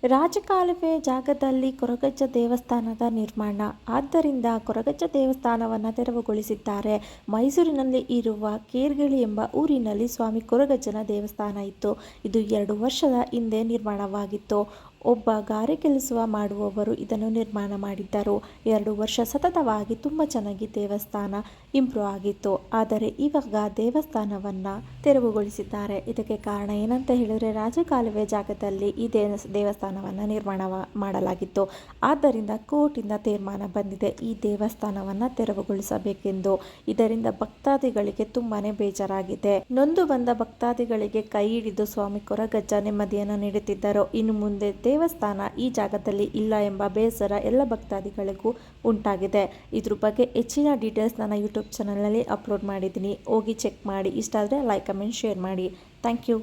ರಾಜಕಾಲುವೆ ಜಾಗದಲ್ಲಿ ಕೊರಗಜ್ಜ ದೇವಸ್ಥಾನದ ನಿರ್ಮಾಣ, ಆದ್ದರಿಂದ ಕೊರಗಜ್ಜ ದೇವಸ್ಥಾನವನ್ನು ತೆರವುಗೊಳಿಸಿದ್ದಾರೆ. ಮೈಸೂರಿನಲ್ಲಿ ಇರುವ ಕೇರ್ಗಳಿ ಎಂಬ ಊರಿನಲ್ಲಿ ಸ್ವಾಮಿ ಕೊರಗಜ್ಜನ ದೇವಸ್ಥಾನ ಇತ್ತು. ಇದು 2 ವರ್ಷದ ಹಿಂದೆ ನಿರ್ಮಾಣವಾಗಿತ್ತು. ಒಬ್ಬ ಗಾರೆ ಕೆಲಸ ಮಾಡುವವರು ಇದನ್ನು ನಿರ್ಮಾಣ ಮಾಡಿದ್ದರು. 2 ವರ್ಷ ಸತತವಾಗಿ ತುಂಬ ಚೆನ್ನಾಗಿ ದೇವಸ್ಥಾನ ಇಂಪ್ರೂವ್ ಆಗಿತ್ತು. ಆದರೆ ಇವಾಗ ದೇವಸ್ಥಾನವನ್ನು ತೆರವುಗೊಳಿಸಿದ್ದಾರೆ. ಇದಕ್ಕೆ ಕಾರಣ ಏನಂತ ಹೇಳಿದರೆ, ರಾಜಕಾಲುವೆ ಜಾಗದಲ್ಲಿ ಈ ದೇವಸ್ಥಾನವನ್ನು ನಿರ್ಮಾಣ ಮಾಡಲಾಗಿತ್ತು. ಆದ್ದರಿಂದ ಕೋರ್ಟಿಂದ ತೀರ್ಮಾನ ಬಂದಿದೆ ಈ ದೇವಸ್ಥಾನವನ್ನು ತೆರವುಗೊಳಿಸಬೇಕೆಂದು. ಇದರಿಂದ ಭಕ್ತಾದಿಗಳಿಗೆ ತುಂಬಾನೇ ಬೇಜಾರಾಗಿದೆ. ನೊಂದು ಬಂದ ಭಕ್ತಾದಿಗಳಿಗೆ ಕೈ ಹಿಡಿದು ಸ್ವಾಮಿ ಕೊರಗಜ್ಜ ನೆಮ್ಮದಿಯನ್ನು ನೀಡುತ್ತಿದ್ದರು. ಇನ್ನು ಮುಂದೆ ದೇವಸ್ಥಾನ ಈ ಜಾಗದಲ್ಲಿ ಇಲ್ಲ ಎಂಬ ಬೇಸರ ಎಲ್ಲ ಭಕ್ತಾದಿಗಳಿಗೂ ಉಂಟಾಗಿದೆ. ಇದ್ರ ಬಗ್ಗೆ ಹೆಚ್ಚಿನ ಡೀಟೇಲ್ಸ್ ನನ್ನ ಯೂಟ್ಯೂಬ್ ಚಾನಲ್ನಲ್ಲಿ ಅಪ್ಲೋಡ್ ಮಾಡಿದ್ದೀನಿ. ಹೋಗಿ ಚೆಕ್ ಮಾಡಿ. ಇಷ್ಟ ಆದರೆ ಲೈಕ್, ಕಮೆಂಟ್, ಶೇರ್ ಮಾಡಿ. Thank you.